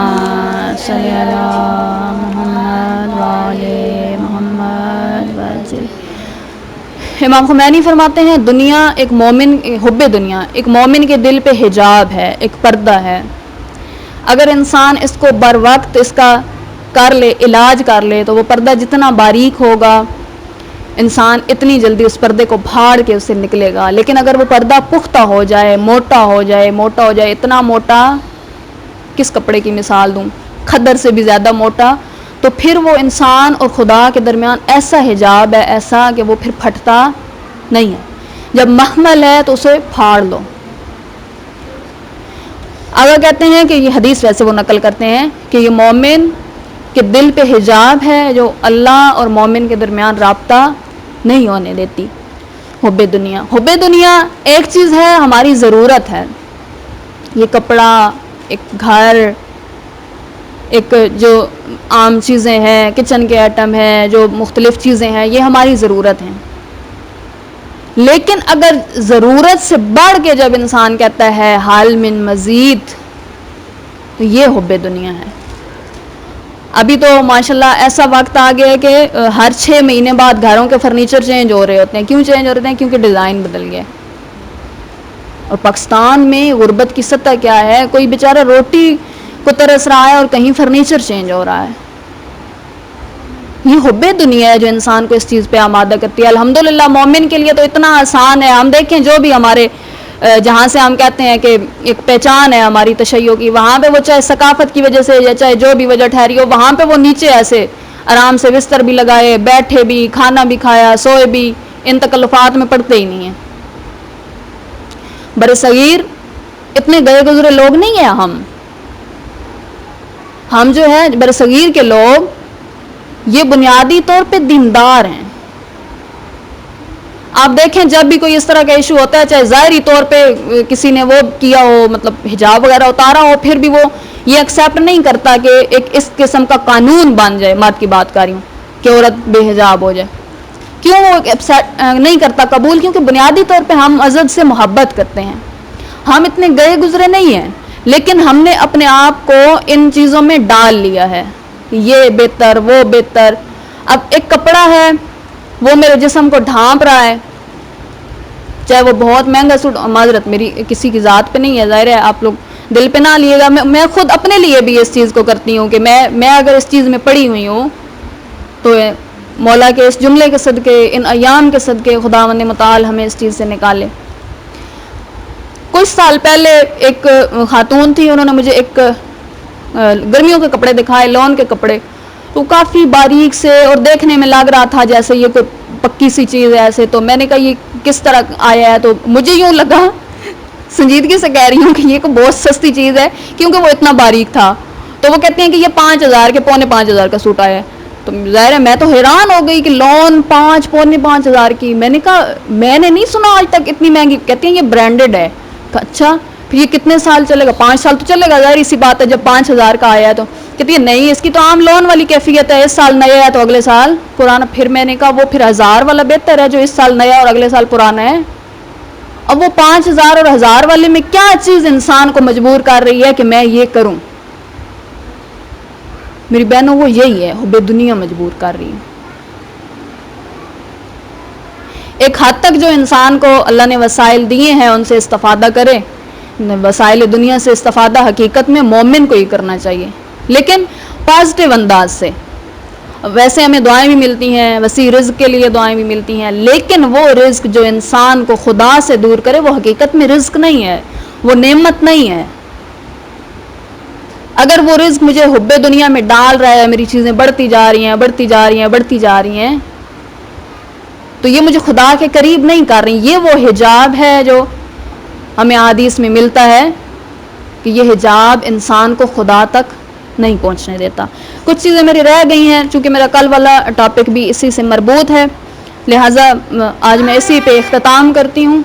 صلی علی محمد وعلی محمد وجل۔ امام خمینی فرماتے ہیں دنیا ایک مومن، حب دنیا ایک مومن کے دل پہ حجاب ہے، ایک پردہ ہے۔ اگر انسان اس کو بر وقت اس کا کر لے، علاج کر لے، تو وہ پردہ جتنا باریک ہوگا انسان اتنی جلدی اس پردے کو پھاڑ کے اسے نکلے گا۔ لیکن اگر وہ پردہ پختہ ہو جائے، موٹا ہو جائے، موٹا ہو جائے، اتنا موٹا، کس کپڑے کی مثال دوں، کھدر سے بھی زیادہ موٹا، تو پھر وہ انسان اور خدا کے درمیان ایسا حجاب ہے، ایسا کہ وہ پھر پھٹتا نہیں ہے۔ جب محمل ہے تو اسے پھاڑ لو۔ اگر کہتے ہیں کہ یہ حدیث ویسے وہ نقل کرتے ہیں کہ یہ مومن کے دل پہ حجاب ہے جو اللہ اور مومن کے درمیان رابطہ نہیں ہونے دیتی۔ حب دنیا، حب دنیا ایک چیز ہے، ہماری ضرورت ہے، یہ کپڑا، ایک گھر، ایک جو عام چیزیں ہیں، کچن کے آئٹم ہیں، جو مختلف چیزیں ہیں، یہ ہماری ضرورت ہیں۔ لیکن اگر ضرورت سے بڑھ کے جب انسان کہتا ہے حال من مزید، تو یہ حب دنیا ہے۔ ابھی تو ماشاءاللہ ایسا وقت آ گیا ہے کہ ہر 6 مہینے بعد گھروں کے فرنیچر چینج ہو رہے ہوتے ہیں۔ کیوں چینج ہو رہے ہیں؟ کیونکہ ڈیزائن بدل گیا۔ اور پاکستان میں غربت کی سطح کیا ہے، کوئی بیچارہ روٹی کو ترس رہا ہے اور کہیں فرنیچر چینج ہو رہا ہے۔ یہ حب دنیا ہے جو انسان کو اس چیز پہ آمادہ کرتی ہے۔ الحمدللہ مومن کے لیے تو اتنا آسان ہے۔ ہم دیکھیں جو بھی ہمارے جہاں سے ہم کہتے ہیں کہ ایک پہچان ہے ہماری تشیع کی، وہاں پہ وہ چاہے ثقافت کی وجہ سے یا چاہے جو بھی وجہ ٹھہری ہو، وہاں پہ وہ نیچے ایسے آرام سے بستر بھی لگائے، بیٹھے بھی، کھانا بھی کھایا، سوئے بھی، ان تکلفات میں پڑتے ہی نہیں ہیں۔ بر صغیر اتنے گئے گزرے لوگ نہیں ہیں ہم جو ہے بر صغیر کے لوگ یہ بنیادی طور پہ دیندار ہیں۔ آپ دیکھیں جب بھی کوئی اس طرح کا ایشو ہوتا ہے، چاہے ظاہری طور پہ کسی نے وہ کیا ہو، مطلب حجاب وغیرہ اتارا ہو، پھر بھی وہ یہ ایکسیپٹ نہیں کرتا کہ ایک اس قسم کا قانون بن جائے، مرد کی بات کر رہی ہوں، کہ عورت بے حجاب ہو جائے۔ کیوں وہ نہیں کرتا قبول؟ کیونکہ بنیادی طور پہ ہم عزت سے محبت کرتے ہیں، ہم اتنے گئے گزرے نہیں ہیں۔ لیکن ہم نے اپنے آپ کو ان چیزوں میں ڈال لیا ہے، یہ بہتر وہ بہتر. اب ایک کپڑا ہے وہ میرے جسم کو ڈھانپ رہا ہے، چاہے وہ بہت مہنگا سوٹ، معذرت میری کسی کی ذات پہ نہیں ہے، ظاہر ہے آپ لوگ دل پہ نہ لیے گا، میں خود اپنے لیے بھی اس چیز کو کرتی ہوں کہ میں اگر اس چیز میں پڑی ہوئی ہوں تو مولا کے اس جملے کے صدقے، ان ایام کے صدقے خداوند متعال ہمیں اس چیز سے نکالے. کچھ سال پہلے ایک خاتون تھی، انہوں نے مجھے ایک گرمیوں کے کپڑے دکھائے، لون کے کپڑے، تو کافی باریک سے اور دیکھنے میں لگ رہا تھا جیسے یہ کوئی پکی سی چیز ہے ایسے. تو میں نے کہا یہ کس طرح آیا ہے، تو مجھے یوں لگا، سنجیدگی سے کہہ رہی ہوں کہ یہ کوئی بہت سستی چیز ہے کیونکہ وہ اتنا باریک تھا. تو وہ کہتے ہیں کہ یہ 5,000 کے 4,500 کا سوٹ آیا ہے. تو ظاہر ہے میں تو حیران ہو گئی کہ لون 5,000 کی. میں نے کہا میں نے نہیں سنا آج تک اتنی مہنگی. کہتی ہیں یہ برانڈیڈ ہے. اچھا پھر یہ کتنے سال چلے گا؟ 5 سال تو چلے گا، ظاہر اسی بات ہے جب 5,000 کا آیا ہے. تو کہتی ہے نہیں، اس کی تو عام لون والی کیفیت ہے، اس سال نیا ہے تو اگلے سال پرانا. پھر میں نے کہا وہ پھر 1,000 والا بہتر ہے جو اس سال نیا اور اگلے سال پرانا ہے. اب وہ 5,000 اور 1,000 والے میں کیا چیز انسان کو مجبور کر رہی ہے کہ میں یہ کروں؟ میری بہنوں وہ یہی ہے، حب دنیا مجبور کر رہی ہے. ایک حد تک جو انسان کو اللہ نے وسائل دیے ہیں ان سے استفادہ کرے. وسائل دنیا سے استفادہ حقیقت میں مومن کو ہی کرنا چاہیے، لیکن پازیٹیو انداز سے. ویسے ہمیں دعائیں بھی ملتی ہیں، وسیع رزق کے لیے دعائیں بھی ملتی ہیں، لیکن وہ رزق جو انسان کو خدا سے دور کرے وہ حقیقت میں رزق نہیں ہے، وہ نعمت نہیں ہے. اگر وہ رزق مجھے حب دنیا میں ڈال رہا ہے، میری چیزیں بڑھتی جا رہی ہیں بڑھتی جا رہی ہیں بڑھتی جا رہی ہیں، تو یہ مجھے خدا کے قریب نہیں کر رہی. یہ وہ حجاب ہے جو ہمیں حدیث میں ملتا ہے کہ یہ حجاب انسان کو خدا تک نہیں پہنچنے دیتا. کچھ چیزیں میری رہ گئی ہیں، چونکہ میرا کل والا ٹاپک بھی اسی سے مربوط ہے، لہٰذا آج میں اسی پہ اختتام کرتی ہوں.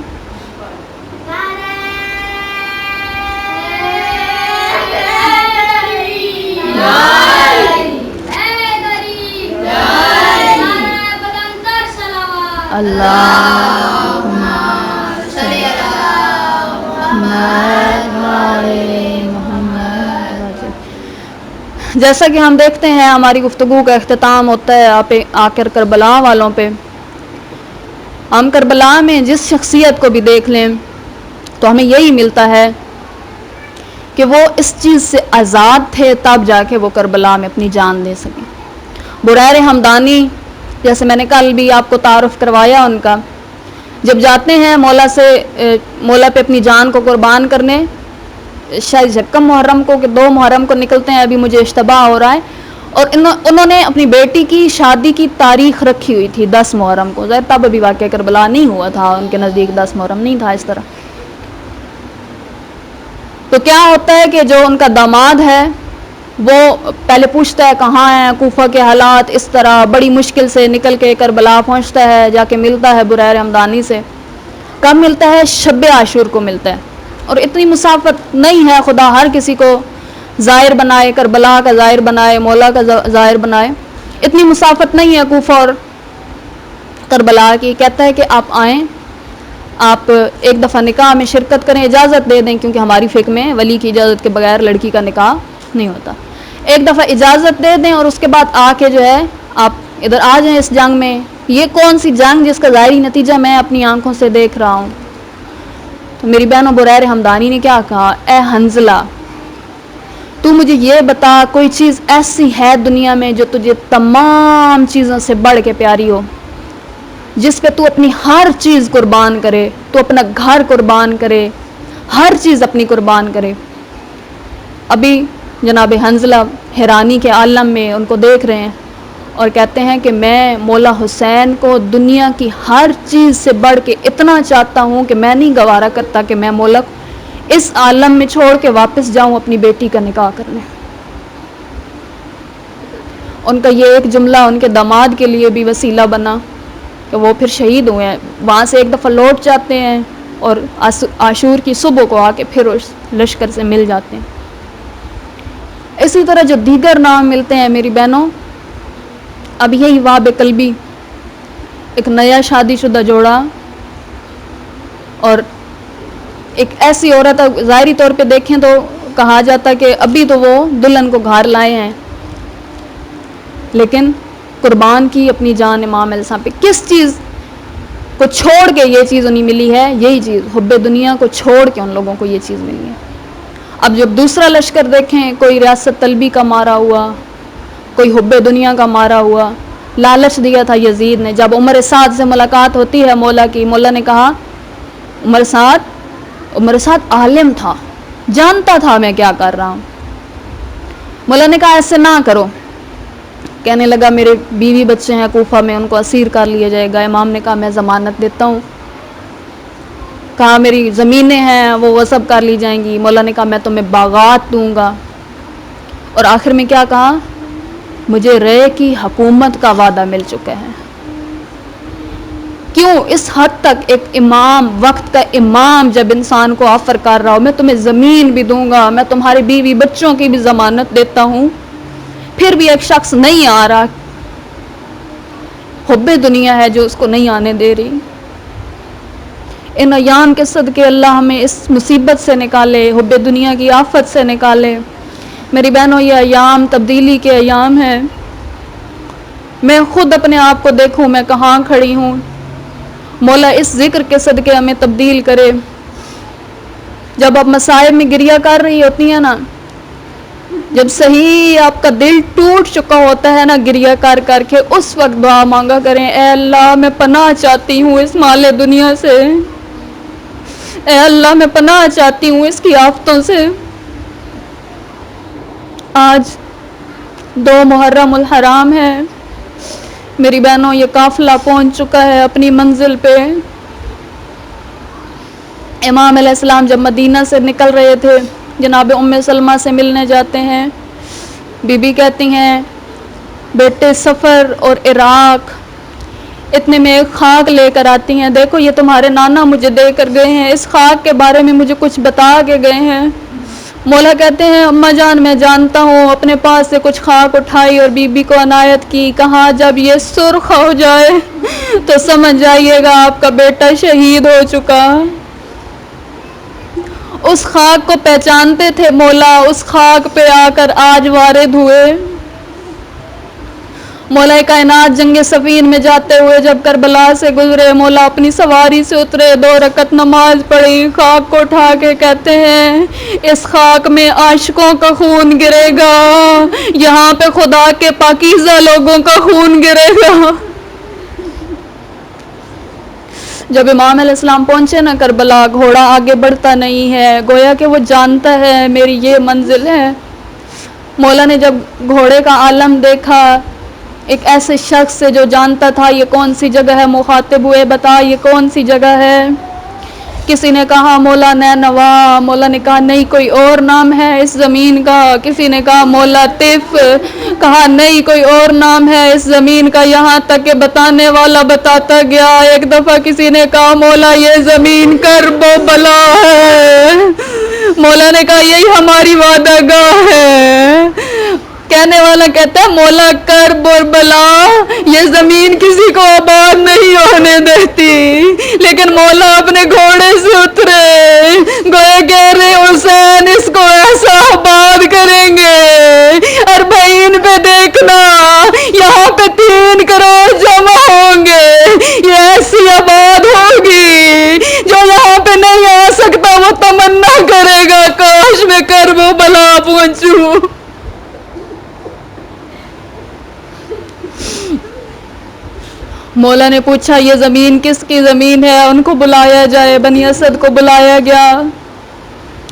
جیسا کہ ہم دیکھتے ہیں ہماری گفتگو کا اختتام ہوتا ہے آخر کربلا والوں پہ. ہم کربلا میں جس شخصیت کو بھی دیکھ لیں تو ہمیں یہی ملتا ہے کہ وہ اس چیز سے آزاد تھے تب جا کے وہ کربلا میں اپنی جان دے سکیں. بریر حمدانی، جیسے میں نے کل بھی آپ کو تعارف کروایا ان کا، جب جاتے ہیں مولا پہ اپنی جان کو قربان کرنے، شاید یکم محرم کو کہ 2 محرم کو نکلتے ہیں، ابھی مجھے اشتباہ ہو رہا ہے، اور انہوں نے اپنی بیٹی کی شادی کی تاریخ رکھی ہوئی تھی 10 محرم کو. ظاہر تب ابھی واقعہ کربلا نہیں ہوا تھا، ان کے نزدیک 10 محرم نہیں تھا اس طرح. تو کیا ہوتا ہے کہ جو ان کا داماد ہے وہ پہلے پوچھتا ہے کہاں ہیں، کوفہ کے حالات اس طرح، بڑی مشکل سے نکل کے کربلا پہنچتا ہے، جا کے ملتا ہے بریر حمدانی سے. کب ملتا ہے؟ شب عاشور کو ملتا ہے. اور اتنی مسافت نہیں ہے، خدا ہر کسی کو ظاہر بنائے، کربلا کا ظاہر بنائے، مولا کا ظاہر بنائے. اتنی مسافت نہیں ہے کوفہ اور کربلا کی. کہتا ہے کہ آپ آئیں، آپ ایک دفعہ نکاح میں شرکت کریں، اجازت دے دیں، کیونکہ ہماری فقہ میں ولی کی اجازت کے بغیر لڑکی کا نکاح نہیں ہوتا. ایک دفعہ اجازت دے دیں اور اس کے بعد آ کے جو ہے آپ ادھر آ جائیں اس جنگ میں. یہ کون سی جنگ جس کا ظاہری نتیجہ میں اپنی آنکھوں سے دیکھ رہا ہوں. تو میری بہنوں، بریر حمدانی نے کیا کہا؟ اے حنزلہ، تو مجھے یہ بتا کوئی چیز ایسی ہے دنیا میں جو تجھے تمام چیزوں سے بڑھ کے پیاری ہو، جس پہ تو اپنی ہر چیز قربان کرے، تو اپنا گھر قربان کرے، ہر چیز اپنی قربان کرے. ابھی جناب حنزلہ حیرانی کے عالم میں ان کو دیکھ رہے ہیں اور کہتے ہیں کہ میں مولا حسین کو دنیا کی ہر چیز سے بڑھ کے اتنا چاہتا ہوں کہ میں نہیں گوارا کرتا کہ میں مولا اس عالم میں چھوڑ کے واپس جاؤں اپنی بیٹی کا نکاح کرنے. ان کا یہ ایک جملہ ان کے داماد کے لیے بھی وسیلہ بنا کہ وہ پھر شہید ہوئے ہیں. وہاں سے ایک دفعہ لوٹ جاتے ہیں اور عاشور کی صبح کو آ کے پھر اس لشکر سے مل جاتے ہیں. اسی طرح جو دیگر نام ملتے ہیں میری بہنوں، اب یہی واب قلبی، ایک نیا شادی شدہ جوڑا اور ایک ایسی عورت، ظاہری طور پہ دیکھیں تو کہا جاتا کہ ابھی تو وہ دلہن کو گھر لائے ہیں، لیکن قربان کی اپنی جان امام علیہ السلام پہ، کس چیز کو چھوڑ کے یہ چیز انہیں ملی ہے؟ یہی چیز، حب دنیا کو چھوڑ کے ان لوگوں کو یہ چیز ملی ہے۔ اب جب دوسرا لشکر دیکھیں، کوئی ریاست طلبی کا مارا ہوا، کوئی حب دنیا کا مارا ہوا، لالچ دیا تھا یزید نے۔ جب عمر سعد سے ملاقات ہوتی ہے مولا کی، مولا نے کہا عمر سعد عالم تھا، جانتا تھا میں کیا کر رہا ہوں۔ مولا نے کہا ایسے نہ کرو، کہنے لگا میرے بیوی بچے ہیں کوفہ میں، ان کو اسیر کر لیا جائے گا۔ امام نے کہا میں ضمانت دیتا ہوں، کہا میری زمینیں ہیں وہ غصب کر لی جائیں گی۔ مولا نے کہا میں تمہیں باغات دوں گا، اور آخر میں کیا کہا؟ مجھے رے کی حکومت کا وعدہ مل چکا ہے۔ کیوں اس حد تک ایک امام، وقت کا امام جب انسان کو آفر کر رہا ہو میں تمہیں زمین بھی دوں گا، میں تمہارے بیوی بچوں کی بھی ضمانت دیتا ہوں، پھر بھی ایک شخص نہیں آ رہا، حب دنیا ہے جو اس کو نہیں آنے دے رہی۔ ان ایام کے صدقے اللہ ہمیں اس مصیبت سے نکالے، حب دنیا کی آفت سے نکالے۔ میری بہنوں یہ ایام تبدیلی کے ایام ہیں۔ میں خود اپنے آپ کو دیکھوں میں کہاں کھڑی ہوں، مولا اس ذکر کے صدقے ہمیں تبدیل کرے۔ جب آپ مصائب میں گریہ کر رہی ہوتی ہیں نا، جب صحیح آپ کا دل ٹوٹ چکا ہوتا ہے نا گریہ کر کر کے، اس وقت دعا مانگا کریں، اے اللہ میں پناہ چاہتی ہوں اس مال دنیا سے، اے اللہ میں پناہ چاہتی ہوں اس کی آفتوں سے۔ آج 2 محرم الحرام ہے میری بہنوں، یہ قافلہ پہنچ چکا ہے اپنی منزل پہ۔ امام علیہ السلام جب مدینہ سے نکل رہے تھے، جناب ام سلمہ سے ملنے جاتے ہیں، بی بی کہتی ہیں بیٹے سفر اور عراق، اتنے میں ایک خاک لے کر آتی ہیں، دیکھو یہ تمہارے نانا مجھے دے کر گئے ہیں، اس خاک کے بارے میں مجھے کچھ بتا کے گئے ہیں۔ مولا کہتے ہیں اماں جان میں جانتا ہوں، اپنے پاس سے کچھ خاک اٹھائی اور بی بی کو عنایت کی، کہا جب یہ سرخ ہو جائے تو سمجھ جائیے گا آپ کا بیٹا شہید ہو چکا۔ اس خاک کو پہچانتے تھے مولا، اس خاک پہ آ کر آج وارد ہوئے۔ مولا کائنات جنگ صفین میں جاتے ہوئے جب کربلا سے گزرے، مولا اپنی سواری سے اترے، 2 رکعت نماز پڑھی، خاک کو اٹھا کے کہتے ہیں اس خاک میں عاشقوں کا خون گرے گا، یہاں پہ خدا کے پاکیزہ لوگوں کا خون گرے گا۔ جب امام علیہ السلام پہنچے نا کربلا، گھوڑا آگے بڑھتا نہیں ہے، گویا کہ وہ جانتا ہے میری یہ منزل ہے۔ مولا نے جب گھوڑے کا عالم دیکھا، ایک ایسے شخص سے جو جانتا تھا یہ کون سی جگہ ہے، مخاطب ہوئے بتا یہ کون سی جگہ ہے؟ کسی نے کہا مولا نینوا، مولا نے کہا نہیں کوئی اور نام ہے اس زمین کا، کسی نے کہا مولا طف، کہا نہیں کوئی اور نام ہے اس زمین کا، یہاں تک کہ بتانے والا بتاتا گیا۔ ایک دفعہ کسی نے کہا مولا یہ زمین کرب و بلا ہے، مولا نے کہا یہی ہماری وعدہ گاہ ہے۔ کہنے والا کہتا ہے مولا کرب اور بلا یہ زمین کسی کو آباد نہیں ہونے دیتی، لیکن مولا اپنے گھوڑے سے اترے، گویا کہہ رہے حسین اس کو ایسا آباد کریں گے، اربعین پہ دیکھنا یہاں پہ 3 کروڑ جمع ہوں گے، یہ ایسی آباد ہوگی جو یہاں پہ نہیں آ سکتا وہ تمنا کرے گا کاش میں کرب و بلا پہنچوں۔ مولا نے پوچھا یہ زمین کس کی زمین ہے، ان کو بلایا جائے، بنی اسد کو بلایا گیا۔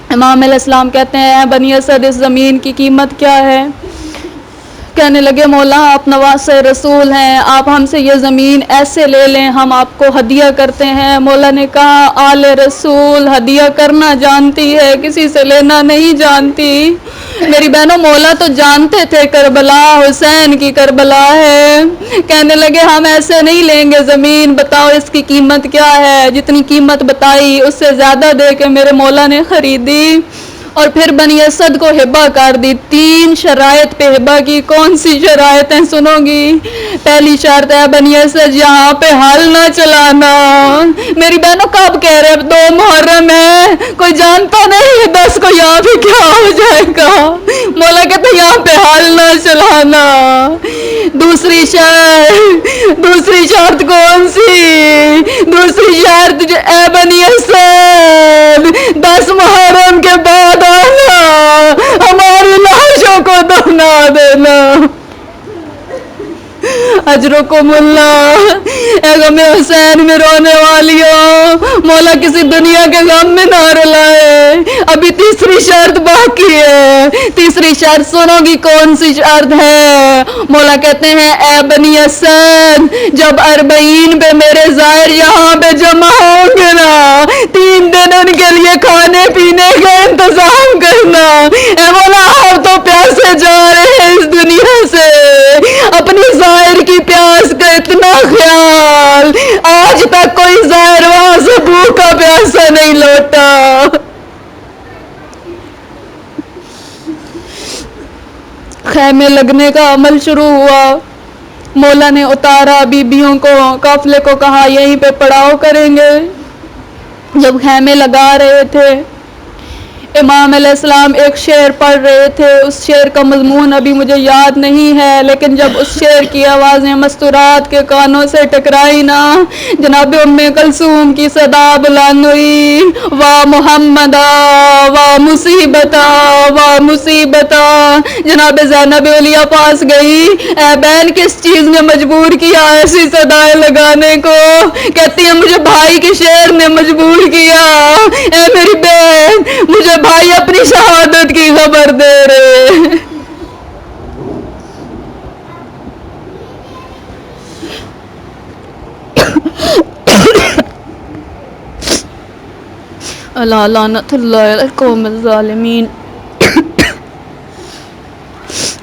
امام علیہ السلام کہتے ہیں اے بنی اسد اس زمین کی قیمت کیا ہے؟ کہنے لگے مولا آپ نواسے رسول ہیں، آپ ہم سے یہ زمین ایسے لے لیں، ہم آپ کو ہدیہ کرتے ہیں۔ مولا نے کہا آل رسول ہدیہ کرنا جانتی ہے، کسی سے لینا نہیں جانتی۔ میری بہنوں مولا تو جانتے تھے کربلا حسین کی کربلا ہے، کہنے لگے ہم ایسے نہیں لیں گے زمین، بتاؤ اس کی قیمت کیا ہے؟ جتنی قیمت بتائی اس سے زیادہ دے کے میرے مولا نے خریدی، اور پھر بنی اسد کو ہبا کر دی. 3 شرائط پہ ہبا کی. کون سی شرائطیں سنو گی؟ پہلی شرط ہے بنی اسد یہاں پہ حل نہ چلانا. میری بہنوں کب کہہ رہے 2 محرم ہے، کوئی جانتا نہیں 10 کو یہاں پہ کیا ہو جائے گا. مولا کہتے یہاں پہ حل نہ چلانا. دوسری شرط کون سی؟ دوسری شرط اے بنی اسد 10 محرم کے بعد آنا، ہماری لاشوں کو دفنا دینا. اجرکم اللہ. اے غم حسین میں رونے والیوں، مولا کسی دنیا کے غم میں نہ رلائے. ابھی تیسری شرط باقی ہے. تیسری شرط سنو گی کون سی شرط ہے؟ مولا کہتے ہیں اے بنی اسد جب 40 پہ میرے ظاہر یہاں پہ جمع ہوں گے نا، 3 دن ان کے لیے کھانے پینے کا انتظام کرنا. اے مولا آپ تو پیاسے جا رہے ہیں اس دنیا سے، اپنی ظاہر کی پیاس کا اتنا خیال، آج تک کوئی ظاہر وہاں سے بھوکا پیاسا نہیں لوٹا. خیمے لگنے کا عمل شروع ہوا. مولا نے اتارا، بیبیوں کو، قافلے کو کہا یہیں پہ پڑاؤ کریں گے. جب خیمے لگا رہے تھے امام علیہ السلام ایک شعر پڑھ رہے تھے. اس شعر کا مضمون ابھی مجھے یاد نہیں ہے، لیکن جب اس شعر کی آوازیں مستورات کے کانوں سے ٹکرائی نا، جناب ام کلثوم کی صدا بلند ہوئی، واہ محمدا واہ مصیبتا واہ مصیبتا. جناب زینب اولیاء پاس گئی، اے بہن کس چیز نے مجبور کیا ایسی صدائیں لگانے کو؟ کہتی ہے مجھے بھائی کے شعر نے مجبور کیا. اے میری بہن مجھے بھائی اپنی شہادت کی خبر دے رہے. اللہ لعنت اللہ علی القوم الظالمین.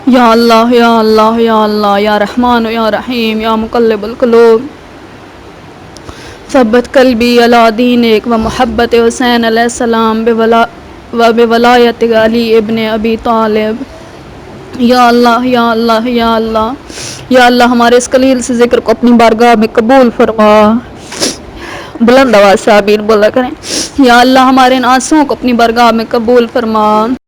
یا اللہ یا اللہ یا اللہ یا رحمان یا رحیم یا مقلب القلوب ثبت قلبی علی دینک و محبت حسین علیہ السلام بولایت علی ابن ابی طالب. یا اللہ یا اللہ یا اللہ یا اللہ ہمارے اس قلیل سے ذکر کو اپنی بارگاہ میں قبول فرما. بلند آواز سے آمین بولا کریں. یا اللہ ہمارے ان آنسوؤں کو اپنی بارگاہ میں قبول فرما.